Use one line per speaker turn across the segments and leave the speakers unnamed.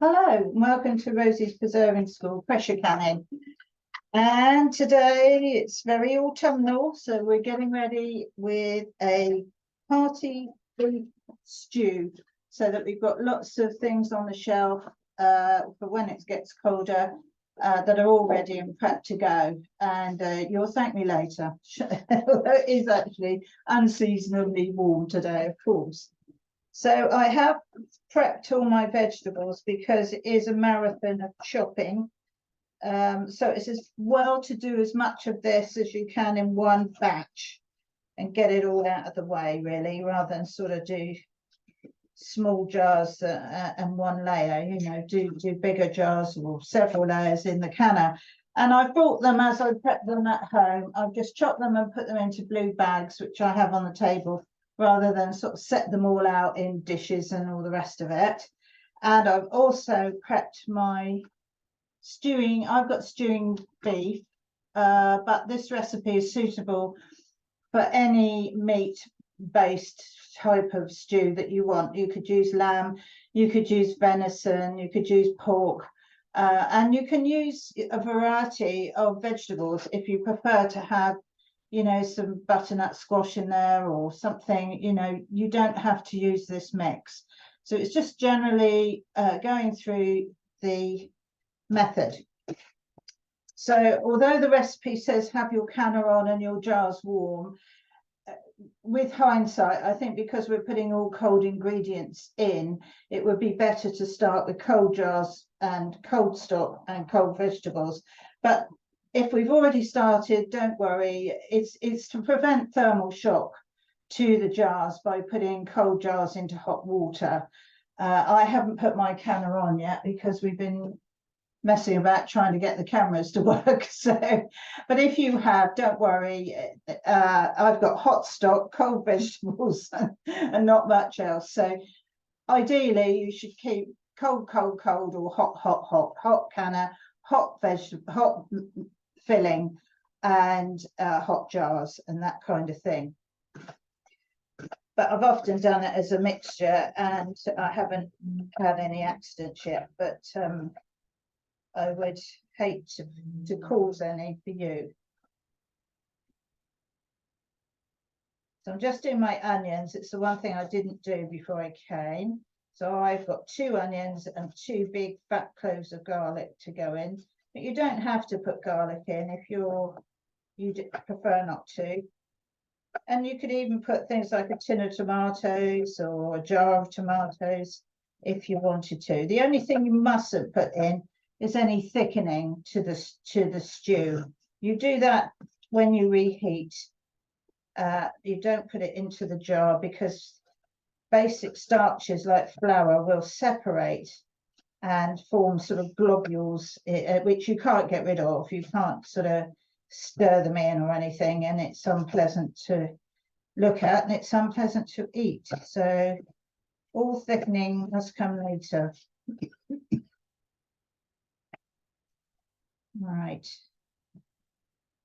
Hello, welcome to Rosie's Preserving School pressure canning. And today it's very autumnal, so we're getting ready with a party beef stew so that we've got lots of things on the shelf for when it gets colder that are all ready and prepped to go. And you'll thank me later. It is actually unseasonably warm today, of course. So I have prepped all my vegetables because it is a marathon of chopping. So it's as well to do as much of this as you can in one batch and get it all out of the way, really, rather than sort of do small jars and one layer, do bigger jars or several layers in the canner. And I bought them as I prepped them at home. I've just chopped them and put them into blue bags, which I have on the table, rather than sort of set them all out in dishes and all the rest of it. And I've also prepped my stewing. I've got stewing beef, but this recipe is suitable for any meat-based type of stew that you want. You could use lamb, you could use venison, you could use pork, and you can use a variety of vegetables if you prefer to have some butternut squash in there or something. You don't have to use this mix. So it's just generally going through the method. So although the recipe says have your canner on and your jars warm, with hindsight, I think because we're putting all cold ingredients in, it would be better to start with cold jars and cold stock and cold vegetables. But if we've already started, don't worry, it's to prevent thermal shock to the jars by putting cold jars into hot water. I haven't put my canner on yet because we've been messing about trying to get the cameras to work. So, but if you have, don't worry, I've got hot stock, cold vegetables and not much else. So ideally you should keep cold or hot canner, hot vegetable, hot filling, and hot jars and that kind of thing. But I've often done it as a mixture and I haven't had any accidents yet, but I would hate to cause any for you. So I'm just doing my onions. It's the one thing I didn't do before I came. So I've got 2 onions and 2 big fat cloves of garlic to go in. But you don't have to put garlic in if you prefer not to. And you could even put things like a tin of tomatoes or a jar of tomatoes if you wanted to. The only thing you mustn't put in is any thickening to the stew. You do that when you reheat. You don't put it into the jar because basic starches like flour will separate and form sort of globules, which you can't get rid of. You can't sort of stir them in or anything, and it's unpleasant to look at and it's unpleasant to eat. So all thickening must come later. Right,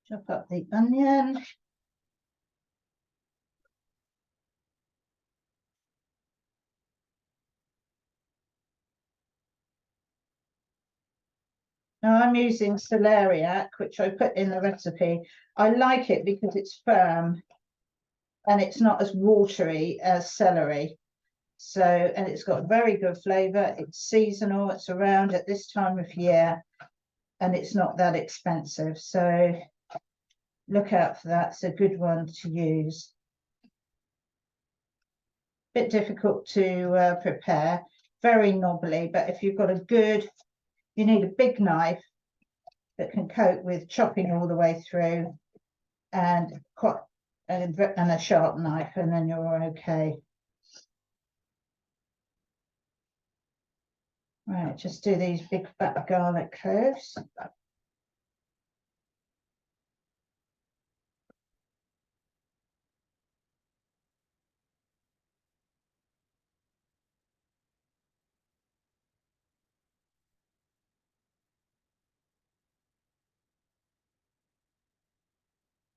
chop up the onion. Now I'm using celeriac, which I put in the recipe. I like it because it's firm and it's not as watery as celery. So, and it's got very good flavour. It's seasonal, it's around at this time of year, and it's not that expensive. So look out for that. It's a good one to use. Bit difficult to prepare, very knobbly, but if you've got you need a big knife that can cope with chopping all the way through and a sharp knife, and then you're okay. Right, just do these big fat garlic cloves.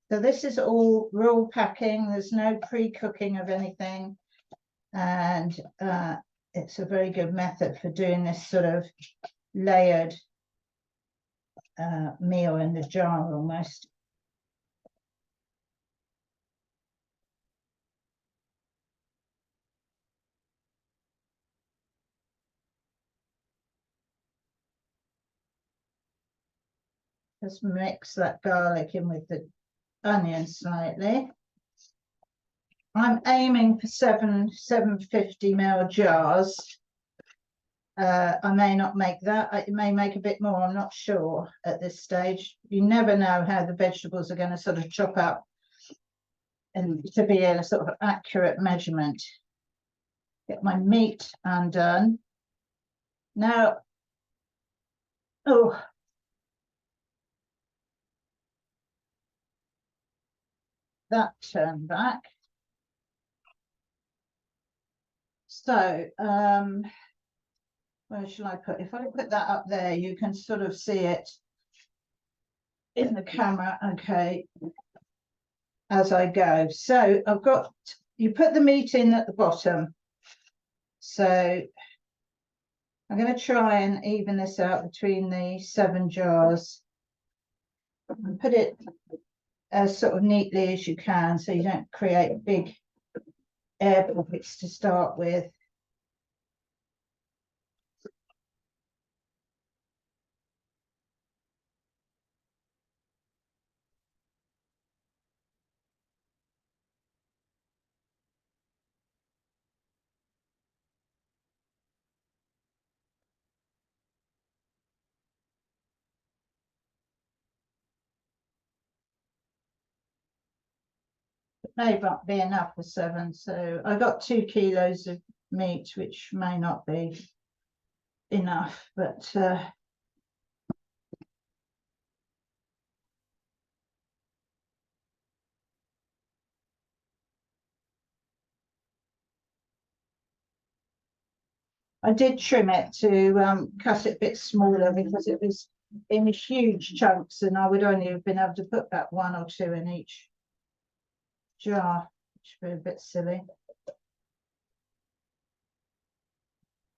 So this is all raw packing. There's no pre-cooking of anything. And it's a very good method for doing this sort of layered meal in the jar almost. Just mix that garlic in with the onion slightly. I'm aiming for 750 ml jars. I may not make that. I may make a bit more. I'm not sure at this stage. You never know how the vegetables are going to sort of chop up and to be a sort of accurate measurement. Get my meat undone. Now, oh, that turned back. So, where shall I put? If I put that up there, you can sort of see it in the camera. Okay, as I go. So I've got, you put the meat in at the bottom. So I'm going to try and even this out between the 7 jars and put it as sort of neatly as you can so you don't create big air pockets to start with. May not be enough for 7, so I got 2 kilos of meat, which may not be enough, but I did trim it to cut it a bit smaller because it was in huge chunks and I would only have been able to put that 1 or 2 in each jar, which would be a bit silly.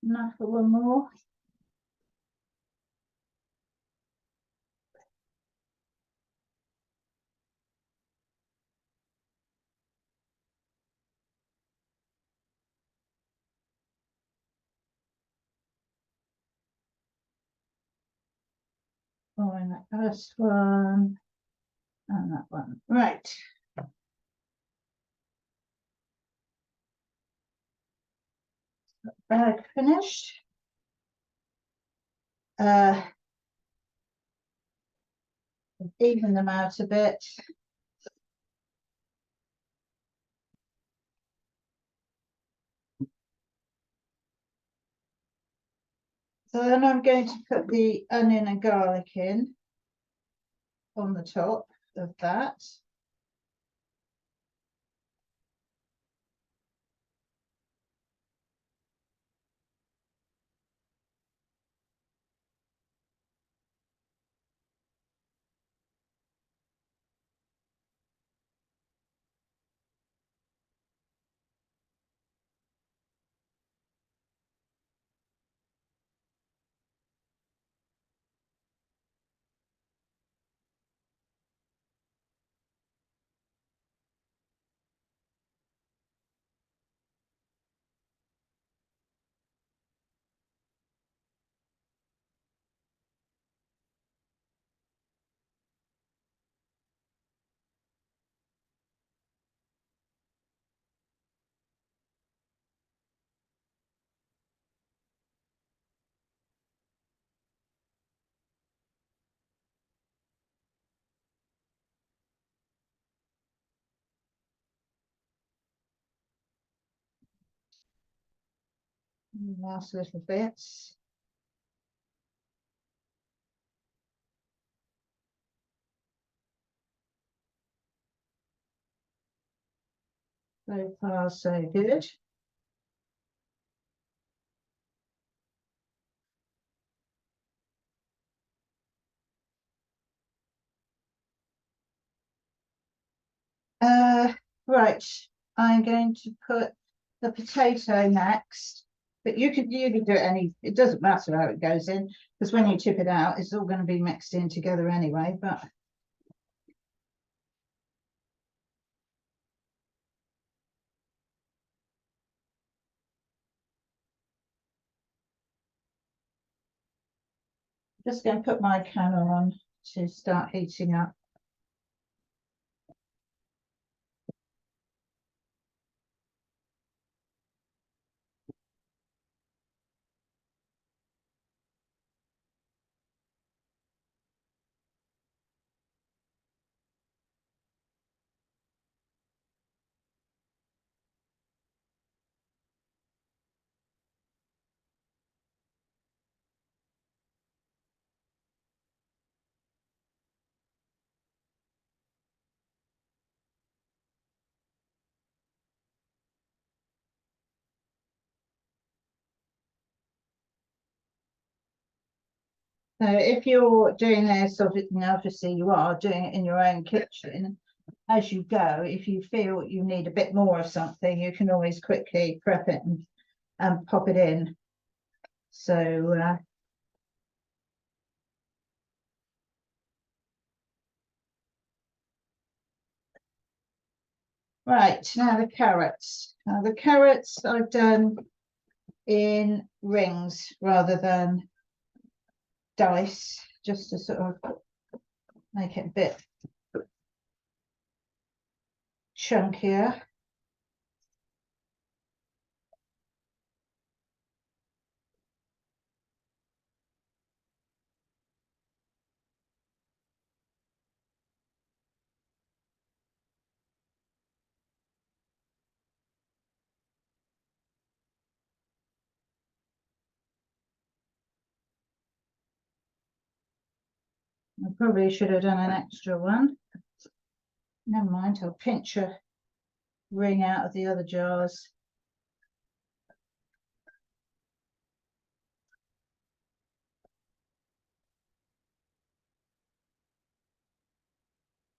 Enough for 1 more. Oh, and that first one and that one. Right. Bag finished. Even them out a bit. So then I'm going to put the onion and garlic in on the top of that. Last little bits. So far, so good. Right, I'm going to put the potato next But you can do it it doesn't matter how it goes in, because when you tip it out, it's all going to be mixed in together anyway. But just going to put my candle on to start heating up. So if you're doing this, obviously you are doing it in your own kitchen. As you go, if you feel you need a bit more of something, you can always quickly prep it and pop it in. So right, now the carrots. Now the carrots I've done in rings rather than dice, just to sort of make it a bit chunkier. I probably should have done an extra one. Never mind, I'll pinch a ring out of the other jars.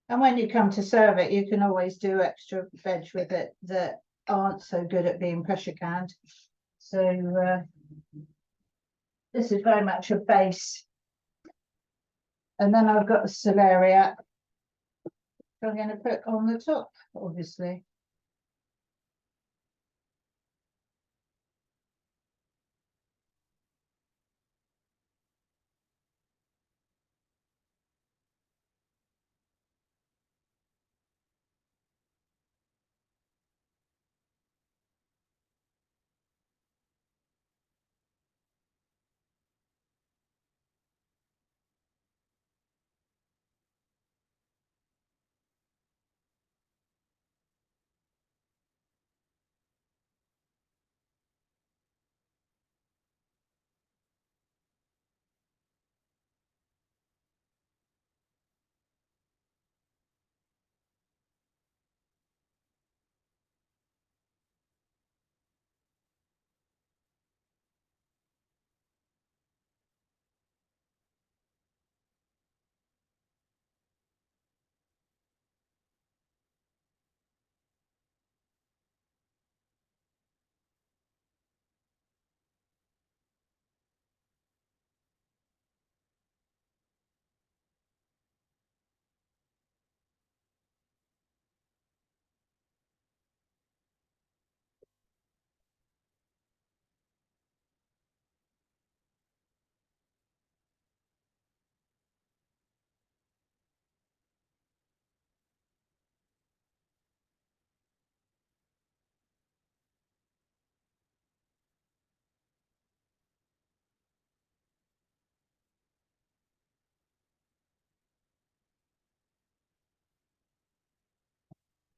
And when you come to serve it, you can always do extra veg with it that aren't so good at being pressure canned. So this is very much a base. And then I've got the celeriac I'm going to put on the top, obviously.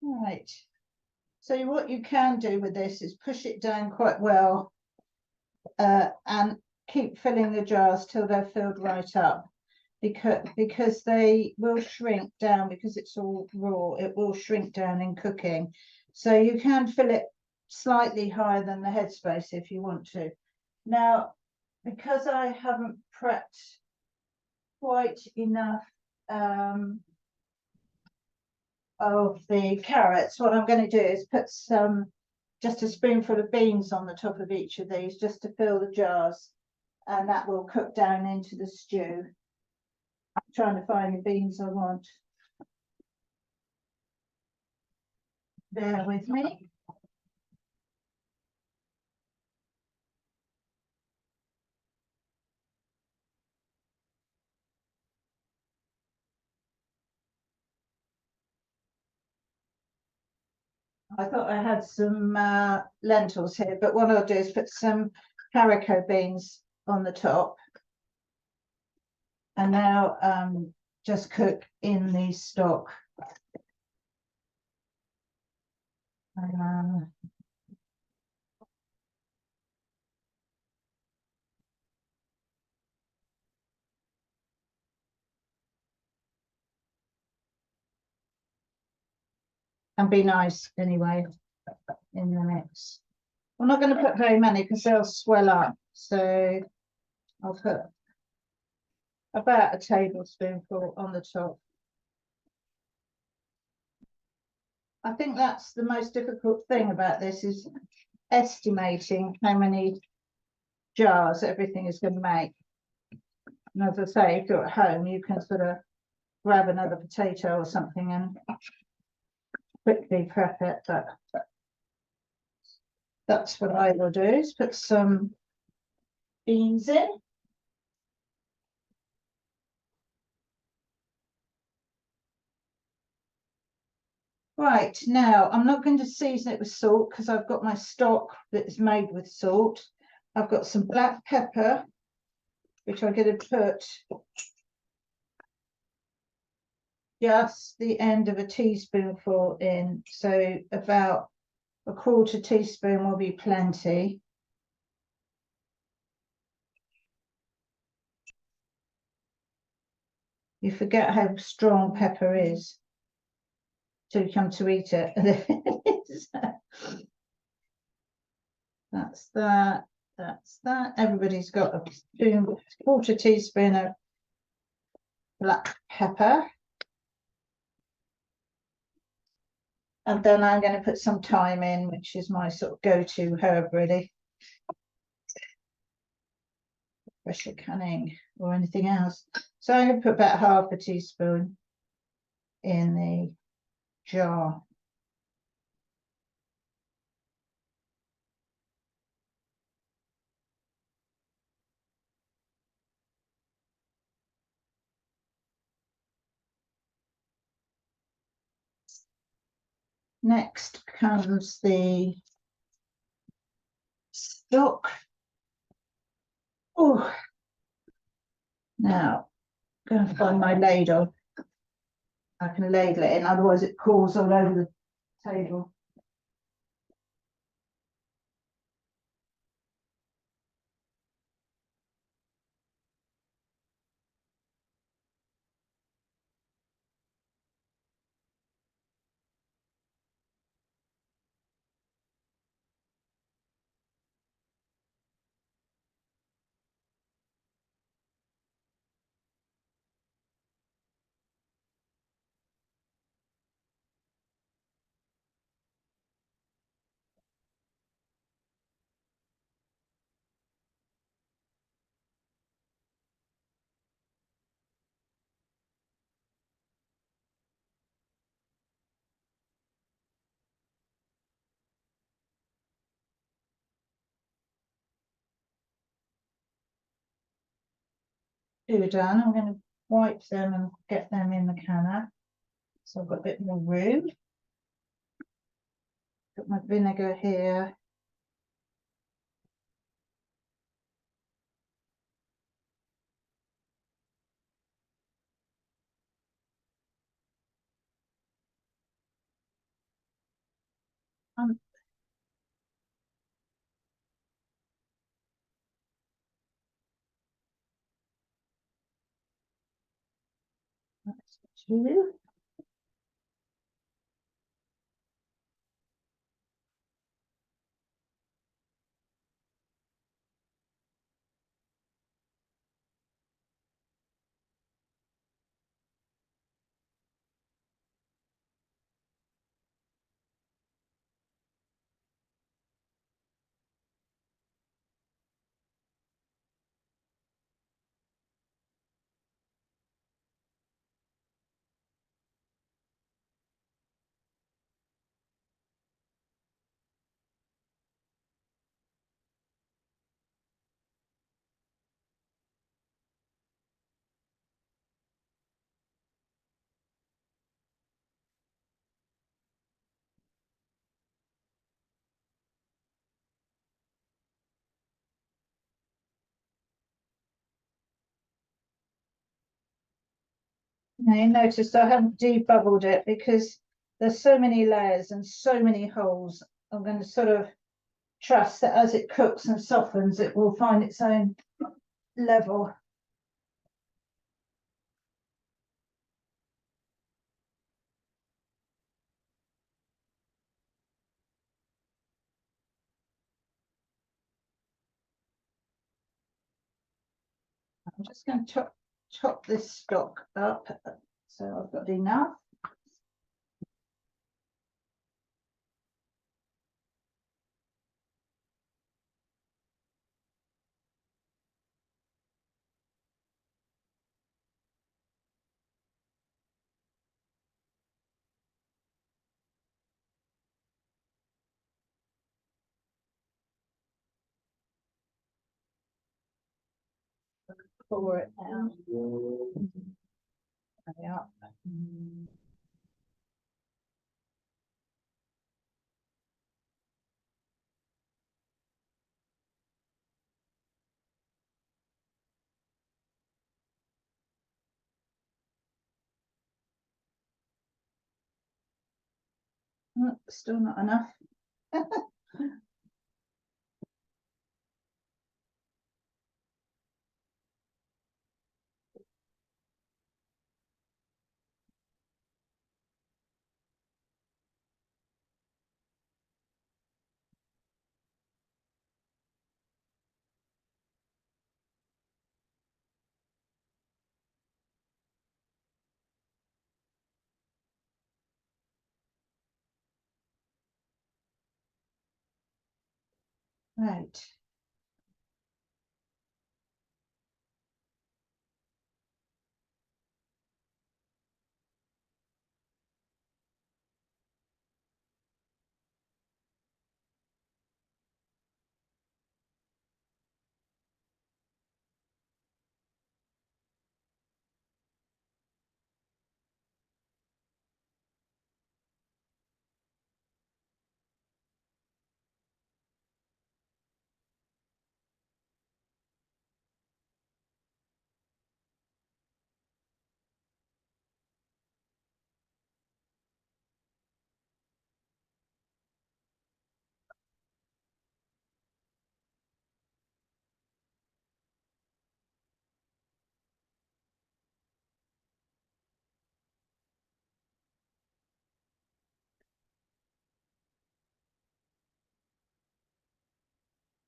Right. So what you can do with this is push it down quite well and keep filling the jars till they're filled right up, because they will shrink down, because it's all raw, it will shrink down in cooking. So you can fill it slightly higher than the headspace if you want to. Now, because I haven't prepped quite enough of the carrots, what I'm going to do is put some just a spoonful of beans on the top of each of these, just to fill the jars, and that will cook down into the stew. I'm trying to find the beans I want. Bear with me. I thought I had some lentils here, but what I'll do is put some haricot beans on the top. And now just cook in the stock. And be nice anyway in the mix. I'm not going to put very many because they'll swell up. So I'll put about a tablespoonful on the top. I think that's the most difficult thing about this, is estimating how many jars everything is going to make. And as I say, if you're at home, you can sort of grab another potato or something and quickly prep it, but that's what I will do, is put some beans in. Right, now I'm not going to season it with salt because I've got my stock that is made with salt. I've got some black pepper, which I'm going to put just the end of a teaspoonful in, so about a quarter teaspoon will be plenty. You forget how strong pepper is till you come to eat it. That's that. That's that. Everybody's got a quarter teaspoon of black pepper. And then I'm going to put some thyme in, which is my sort of go-to herb, really. Especially cunning or anything else. So I'm going to put about half a teaspoon in the jar. Next comes the stock. Oh, now I'm going to find my ladle. I can ladle it in, otherwise it pours all over the table. Two done. I'm going to wipe them and get them in the canner. So I've got a bit more room. Got my vinegar here. That's two. Now you noticed I haven't debubbled it because there's so many layers and so many holes. I'm going to sort of trust that as it cooks and softens, it will find its own level. I'm just going to top this stock up so I've got enough. Pour it out. There we are. Oh, still not enough. Right.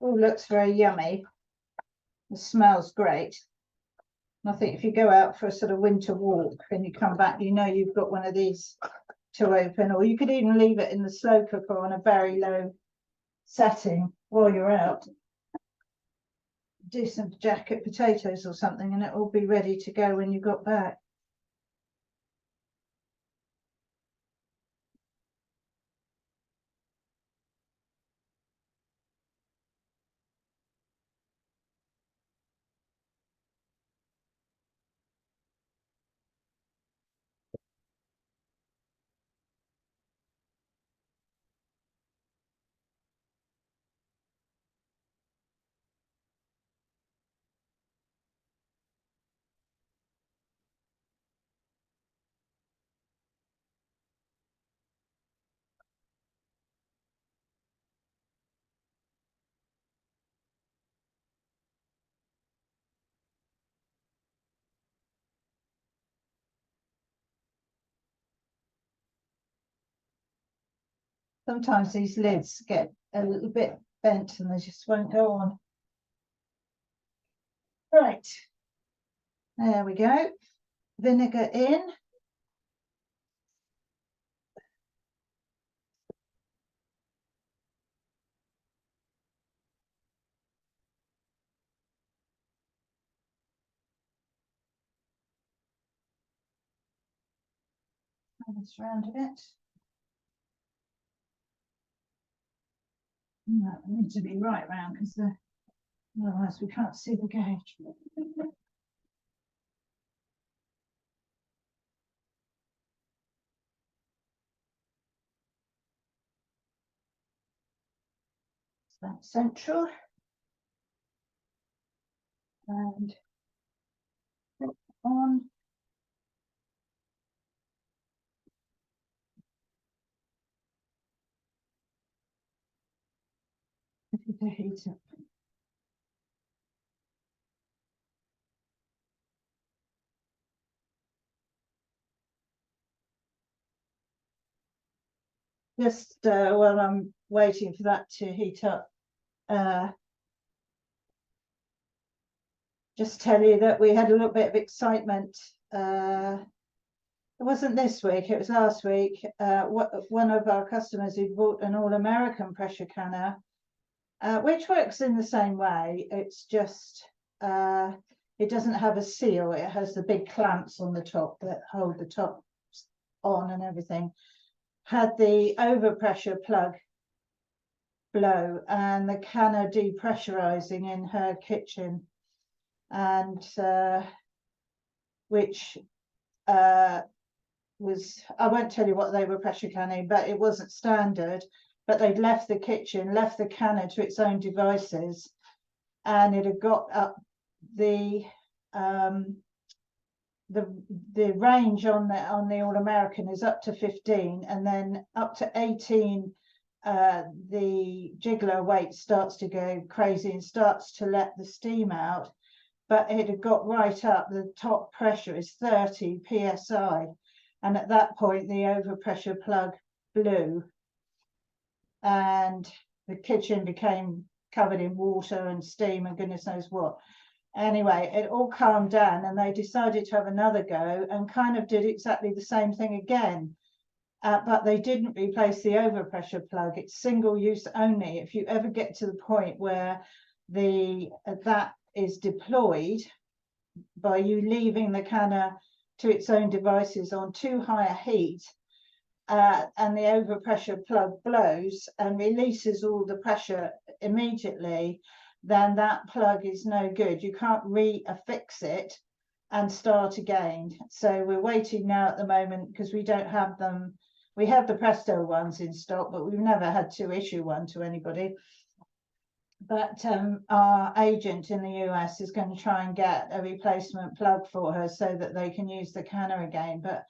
Oh, looks very yummy. It smells great. And I think if you go out for a sort of winter walk and you come back, you know you've got one of these to open, or you could even leave it in the slow cooker on a very low setting while you're out. Do some jacket potatoes or something and it will be ready to go when you got back. Sometimes these lids get a little bit bent and they just won't go on. Right, there we go. Vinegar in. Turn this round a bit. No, it needs to be right round because otherwise we can't see the gauge. So that's central. And on. the heat up. Just while I'm waiting for that to heat up, just tell you that we had a little bit of excitement. It wasn't this week, it was last week. One of our customers who bought an all-American pressure canner, which works in the same way. It's just, it doesn't have a seal. It has the big clamps on the top that hold the top on and everything. Had the overpressure plug blow and the canner depressurizing in her kitchen, and which was, I won't tell you what they were pressure canning, but it wasn't standard. But they'd left the kitchen, left the canner to its own devices, and it had got up the range on the all-American is up to 15, and then up to 18 the jiggler weight starts to go crazy and starts to let the steam out. But it had got right up, the top pressure is 30 psi, and at that point the overpressure plug blew and the kitchen became covered in water and steam and goodness knows what. Anyway, it all calmed down and they decided to have another go and kind of did exactly the same thing again. But they didn't replace the overpressure plug. It's single use only. If you ever get to the point where that is deployed by you leaving the canner to its own devices on too high a heat, and the overpressure plug blows and releases all the pressure immediately, then that plug is no good. You can't re-affix it and start again. So we're waiting now at the moment because we don't have them. We have the Presto ones in stock, but we've never had to issue one to anybody. But our agent in the US is going to try and get a replacement plug for her so that they can use the canner again. But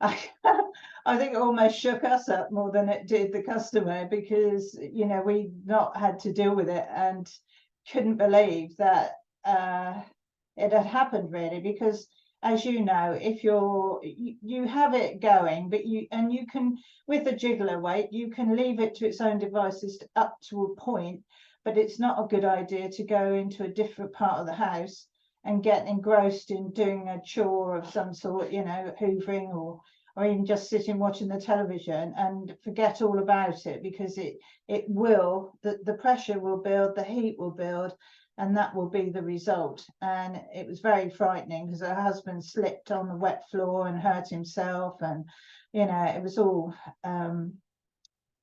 I think it almost shook us up more than it did the customer, because we've not had to deal with it and couldn't believe that it had happened, really. Because as you know, if you have it going, but you can, with the jiggler weight, you can leave it to its own devices up to a point, but it's not a good idea to go into a different part of the house and get engrossed in doing a chore of some sort, hoovering or even just sitting watching the television and forget all about it, because the pressure will build, the heat will build, and that will be the result. And it was very frightening because her husband slipped on the wet floor and hurt himself, and it was all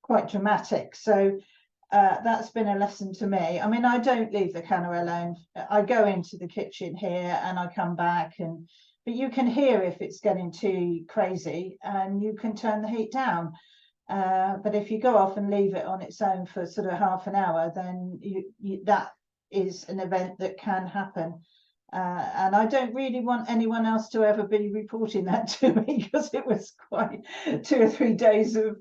quite dramatic. So that's been a lesson to me. I mean, I don't leave the canner alone. I go into the kitchen here and I come back, but you can hear if it's getting too crazy and you can turn the heat down. But if you go off and leave it on its own for sort of half an hour, then that is an event that can happen. And I don't really want anyone else to ever be reporting that to me, because it was quite 2 or 3 days of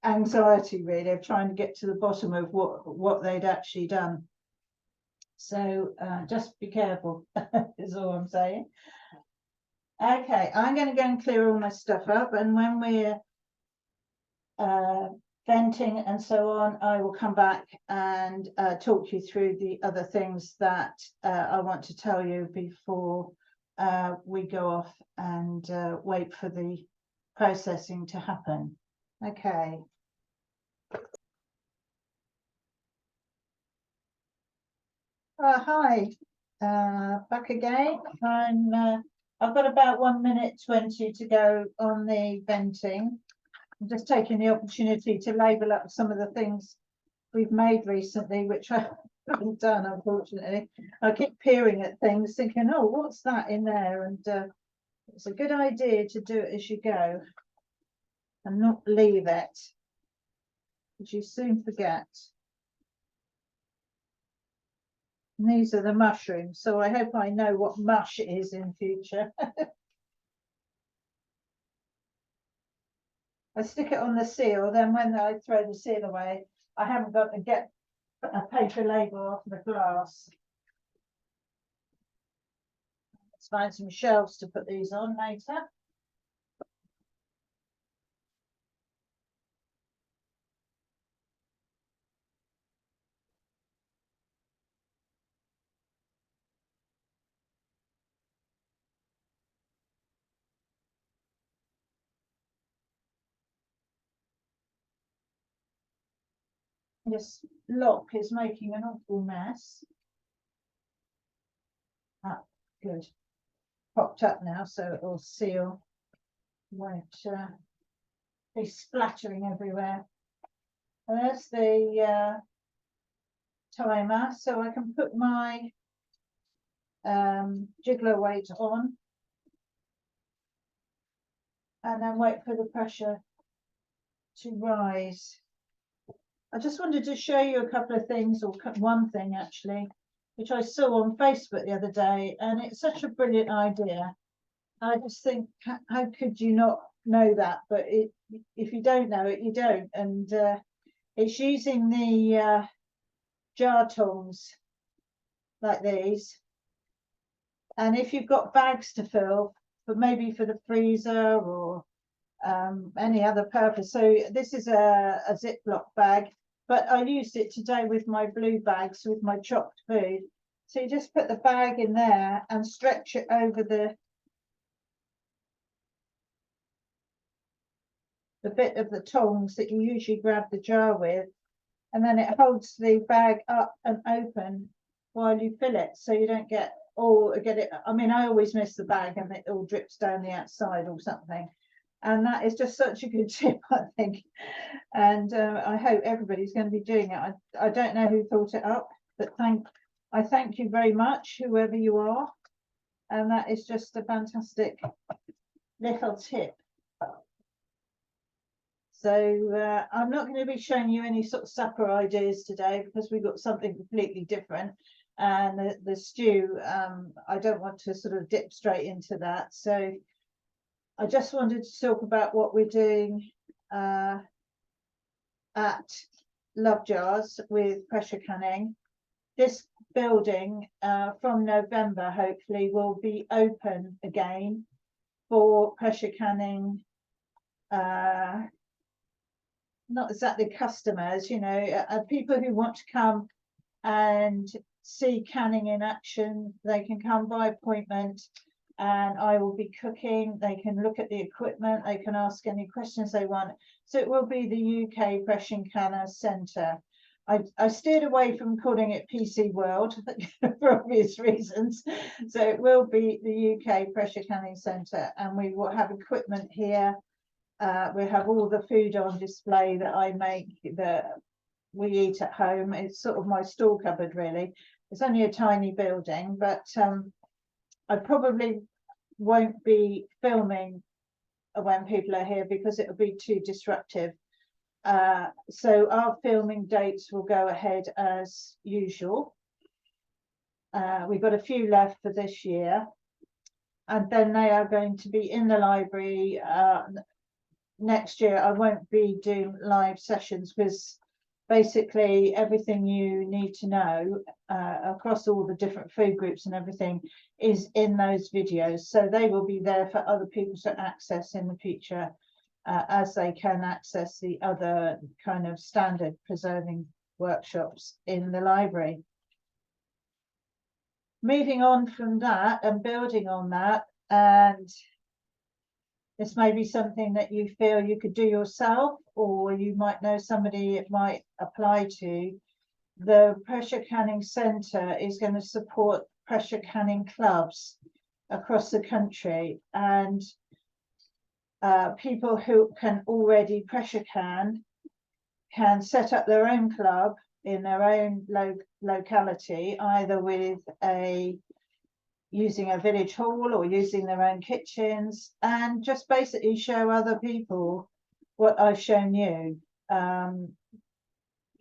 anxiety, really, of trying to get to the bottom of what they'd actually done. So just be careful is all I'm saying. Okay, I'm going to go and clear all my stuff up, and when we're venting and so on, I will come back and talk you through the other things that I want to tell you before we go off and wait for the processing to happen. Okay. Hi, back again. I've got about 1 minute 20 to go on the venting. I'm just taking the opportunity to label up some of the things we've made recently, which I haven't done, unfortunately. I keep peering at things thinking, oh, what's that in there? And it's a good idea to do it as you go and not leave it, because you soon forget. And these are the mushrooms, so I hope I know what mush is in future. I stick it on the seal, then when I throw the seal away, I haven't got to get a paper label off the glass. Let's find some shelves to put these on later. This lock is making an awful mess. Ah, good. Popped up now, so it will seal. Won't be splattering everywhere. And there's the timer, so I can put my jiggler weight on and then wait for the pressure to rise. I just wanted to show you a couple of things, or one thing actually, which I saw on Facebook the other day, and it's such a brilliant idea. I just think, how could you not know that? But if you don't know it, you don't. And it's using the jar tongs like these. And if you've got bags to fill, but maybe for the freezer or any other purpose. So this is a Ziploc bag, but I used it today with my blue bags with my chopped food. So you just put the bag in there and stretch it over the bit of the tongs that you usually grab the jar with, and then it holds the bag up and open while you fill it, so you don't get it. I mean, I always miss the bag and it all drips down the outside or something. And that is just such a good tip, I think. And I hope everybody's going to be doing it. I don't know who thought it up, but I thank you very much, whoever you are. And that is just a fantastic little tip. So I'm not going to be showing you any sort of supper ideas today, because we've got something completely different. And the stew, I don't want to sort of dip straight into that. So I just wanted to talk about what we're doing at Love Jars with pressure canning. This building from November hopefully will be open again for pressure canning. Not exactly customers, you know, people who want to come and see canning in action. They can come by appointment, and I will be cooking. They can look at the equipment, they can ask any questions they want. So it will be the UK Pressure Canner Centre. I steered away from calling it PC World for obvious reasons. So it will be the UK Pressure Canning Centre, and we will have equipment here. We have all the food on display that I make, that we eat at home. It's sort of my store cupboard, really. It's only a tiny building, but I probably won't be filming when people are here because it'll be too disruptive. So our filming dates will go ahead as usual. We've got a few left for this year, and then they are going to be in the library. Next year I won't be doing live sessions, because basically everything you need to know across all the different food groups and everything is in those videos. So they will be there for other people to access in the future, as they can access the other kind of standard preserving workshops in the library. Moving on from that and building on that, and this may be something that you feel you could do yourself, or you might know somebody it might apply to. The Pressure Canning Centre is going to support pressure canning clubs across the country, and people who can already pressure can set up their own club in their own locality, either with using a village hall or using their own kitchens, and just basically show other people what I've shown you.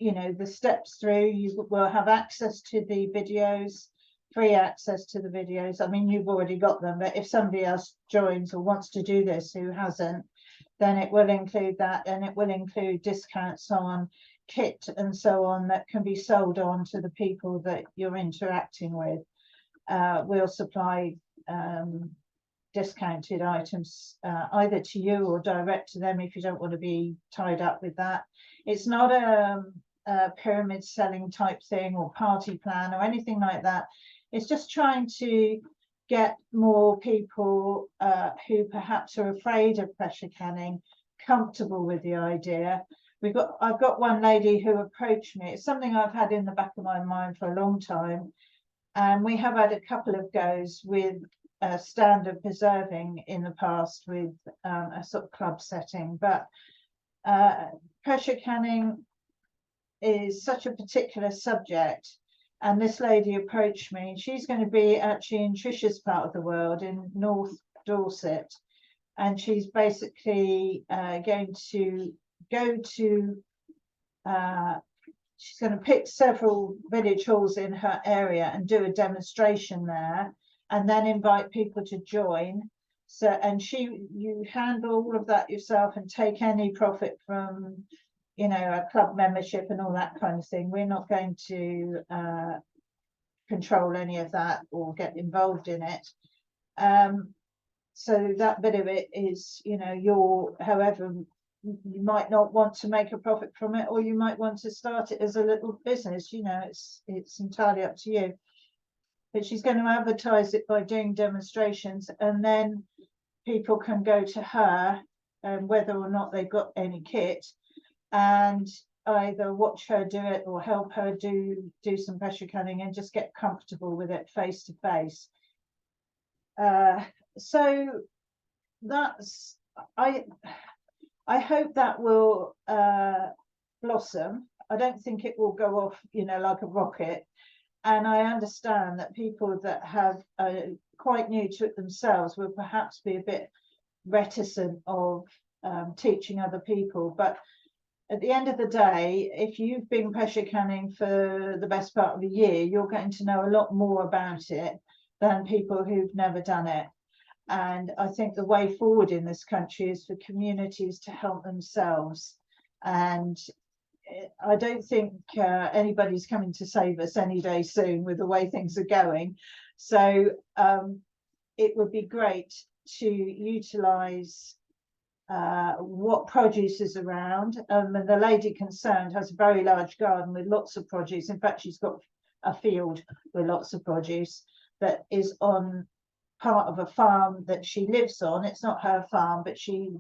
You know, the steps through. You will have access to the videos, free access to the videos. I mean, you've already got them, but if somebody else joins or wants to do this who hasn't, then it will include that, and it will include discounts on kit and so on that can be sold on to the people that you're interacting with. We'll supply discounted items either to you or direct to them if you don't want to be tied up with that. It's not a pyramid selling type thing or party plan or anything like that. It's just trying to get more people who perhaps are afraid of pressure canning comfortable with the idea. I've got one lady who approached me. It's something I've had in the back of my mind for a long time, and we have had a couple of goes with standard preserving in the past with a sort of club setting, but pressure canning is such a particular subject. And this lady approached me. She's going to be actually in Trisha's part of the world in North Dorset, and she's basically going to go to she's going to pick several village halls in her area and do a demonstration there, and then invite people to join. So, and you handle all of that yourself and take any profit from, you know, a club membership and all that kind of thing. We're not going to control any of that or get involved in it. So that bit of it is, you know, however, you might not want to make a profit from it, or you might want to start it as a little business. You know, it's entirely up to you. But she's going to advertise it by doing demonstrations, and then people can go to her, whether or not they've got any kit, and either watch her do it or help her do some pressure canning and just get comfortable with it face to face. So that's, I hope that will blossom. I don't think it will go off, you know, like a rocket. And I understand that people that have quite new to it themselves will perhaps be a bit reticent of teaching other people. But at the end of the day, if you've been pressure canning for the best part of a year, you're going to know a lot more about it than people who've never done it. And I think the way forward in this country is for communities to help themselves. And I don't think anybody's coming to save us any day soon with the way things are going. So it would be great to utilise what produce is around. And the lady concerned has a very large garden with lots of produce. In fact, she's got a field with lots of produce that is on part of a farm that she lives on. It's not her farm, but she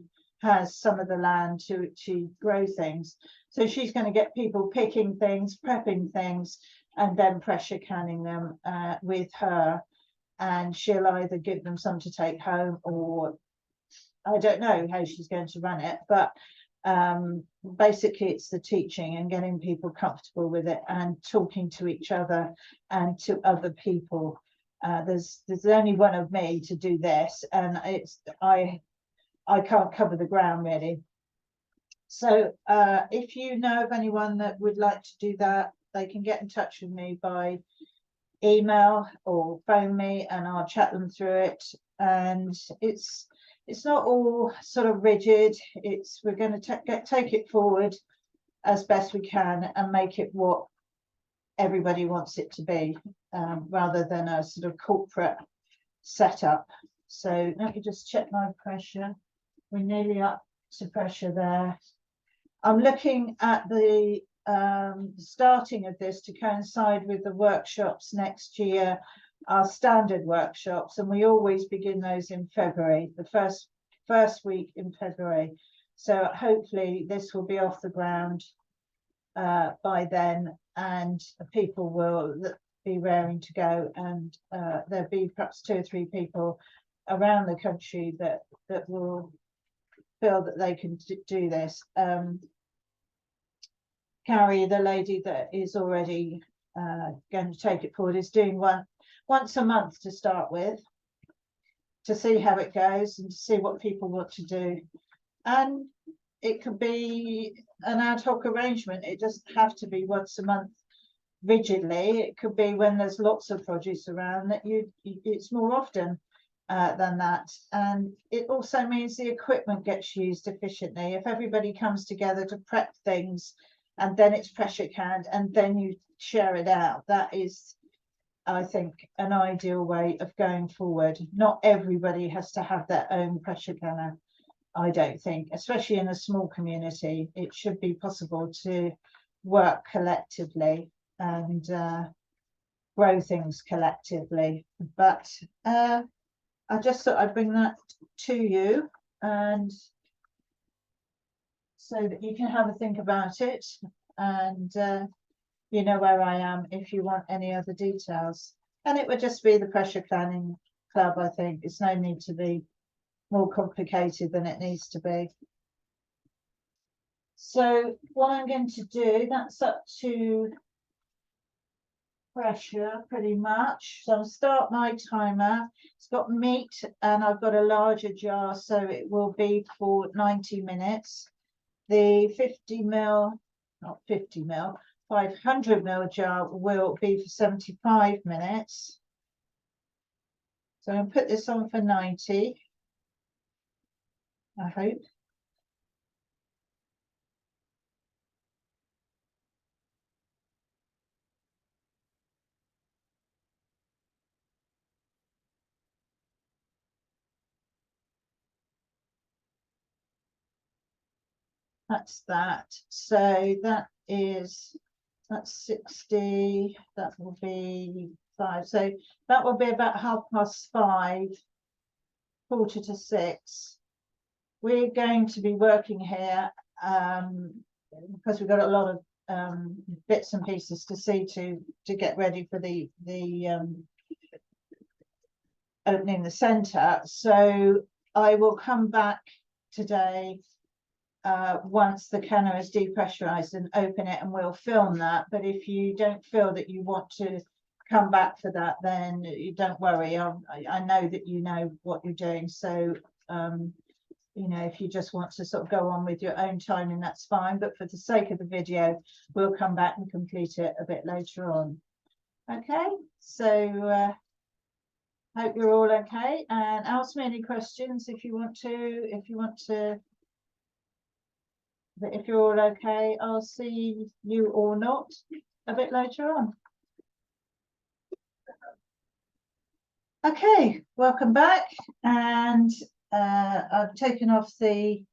has some of the land to grow things. So she's going to get people picking things, prepping things, and then pressure canning them with her. And she'll either give them some to take home, or I don't know how she's going to run it. But basically it's the teaching and getting people comfortable with it and talking to each other and to other people. There's only one of me to do this, and I can't cover the ground really. So if you know of anyone that would like to do that, they can get in touch with me by email or phone me, and I'll chat them through it. And it's not all sort of rigid. We're going to take it forward as best we can and make it what everybody wants it to be, rather than a sort of corporate setup. So let me just check my pressure. We're nearly up to pressure there. I'm looking at the starting of this to coincide with the workshops next year, our standard workshops, and we always begin those in February, the first week in February. So hopefully this will be off the ground by then, and people will be raring to go, and there'll be perhaps 2 or 3 people around the country that will feel that they can do this. Carrie, the lady that is already going to take it forward, is doing once a month to start with, to see how it goes and to see what people want to do. And it could be an ad hoc arrangement. It doesn't have to be once a month rigidly. It could be when there's lots of produce around that it's more often than that. And it also means the equipment gets used efficiently. If everybody comes together to prep things and then it's pressure canned, and then you share it out. That is, I think, an ideal way of going forward. Not everybody has to have their own pressure canner, I don't think, especially in a small community. It should be possible to work collectively and grow things collectively. But I just thought I'd bring that to you, and so that you can have a think about it, and you know where I am if you want any other details. And it would just be the pressure canning club, I think. It's no need to be more complicated than it needs to be. So what I'm going to do, that's up to pressure pretty much. So I'll start my timer. It's got meat and I've got a larger jar, so it will be for 90 minutes. The 50 ml, not 50 ml, 500 ml jar will be for 75 minutes. So I'll put this on for 90, I hope. That's that. So that's 60. That will be 5. So that will be about 5:30, 5:45. We're going to be working here because we've got a lot of bits and pieces to see to get ready for the opening the centre. So I will come back today once the canner is depressurized and open it, and we'll film that. But if you don't feel that you want to come back for that, then you don't worry. I know that you know what you're doing, so you know, if you just want to sort of go on with your own timing, that's fine. But for the sake of the video, we'll come back and complete it a bit later on. Okay, so hope you're all okay, and ask me any questions if you want to. But if you're all okay, I'll see you or not a bit later on. Okay, welcome back. And I've taken off the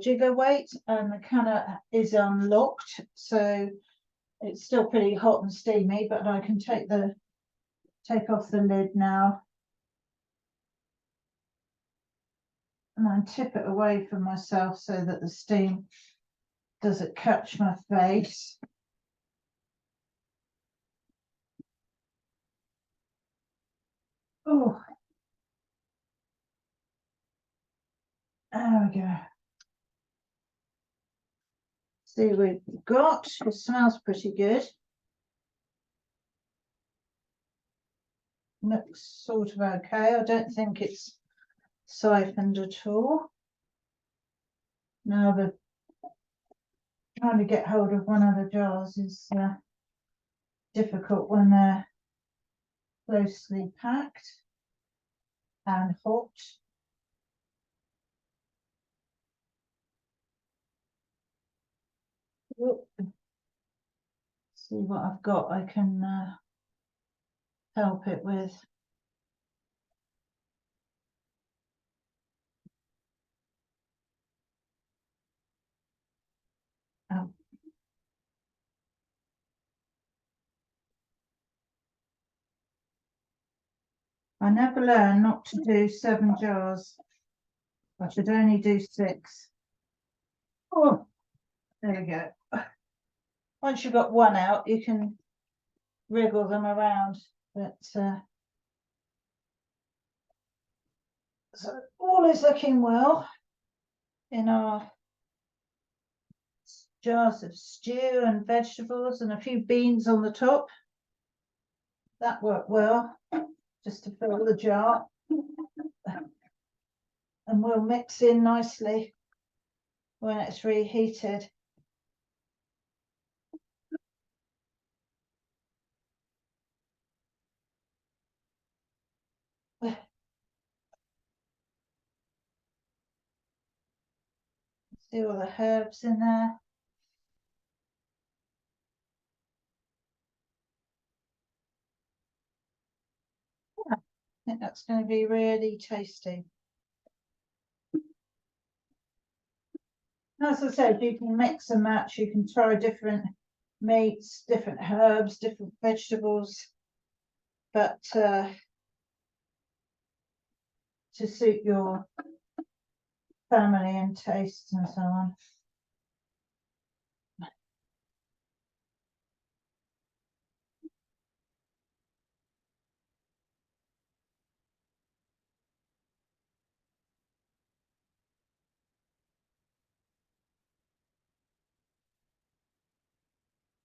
jigger weight, and the canner is unlocked. So it's still pretty hot and steamy, but I can take off the lid now. And then tip it away from myself so that the steam doesn't catch my face. Oh, there we go. See what we've got. It smells pretty good. Looks sort of okay. I don't think it's siphoned at all. Now the trying to get hold of one of the jars is difficult when they're closely packed and hot. Whoop. See what I've got. I can help it with. Oh. I never learned not to do 7 jars. I should only do 6. Oh, there we go. Once you've got one out, you can wriggle them around. But so all is looking well in our jars of stew and vegetables and a few beans on the top. That worked well, just to fill the jar. And we'll mix in nicely when it's reheated. See all the herbs in there. think that's going to be really tasty. As I said, you can mix and match, you can try different meats, different herbs, different vegetables, but to suit your family and tastes and so on.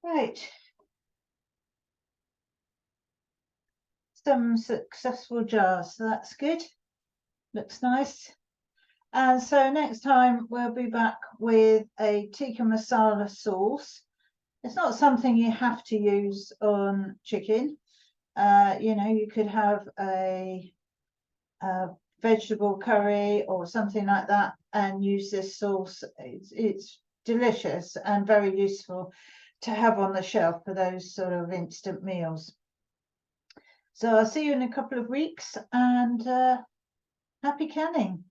Right. Some successful jars, so that's good. Looks nice. And so next time we'll be back with a tikka masala sauce. It's not something you have to use on chicken. You know, you could have a vegetable curry or something like that and use this sauce. It's delicious and very useful to have on the shelf for those sort of instant meals. So I'll see you in a couple of weeks, and happy canning.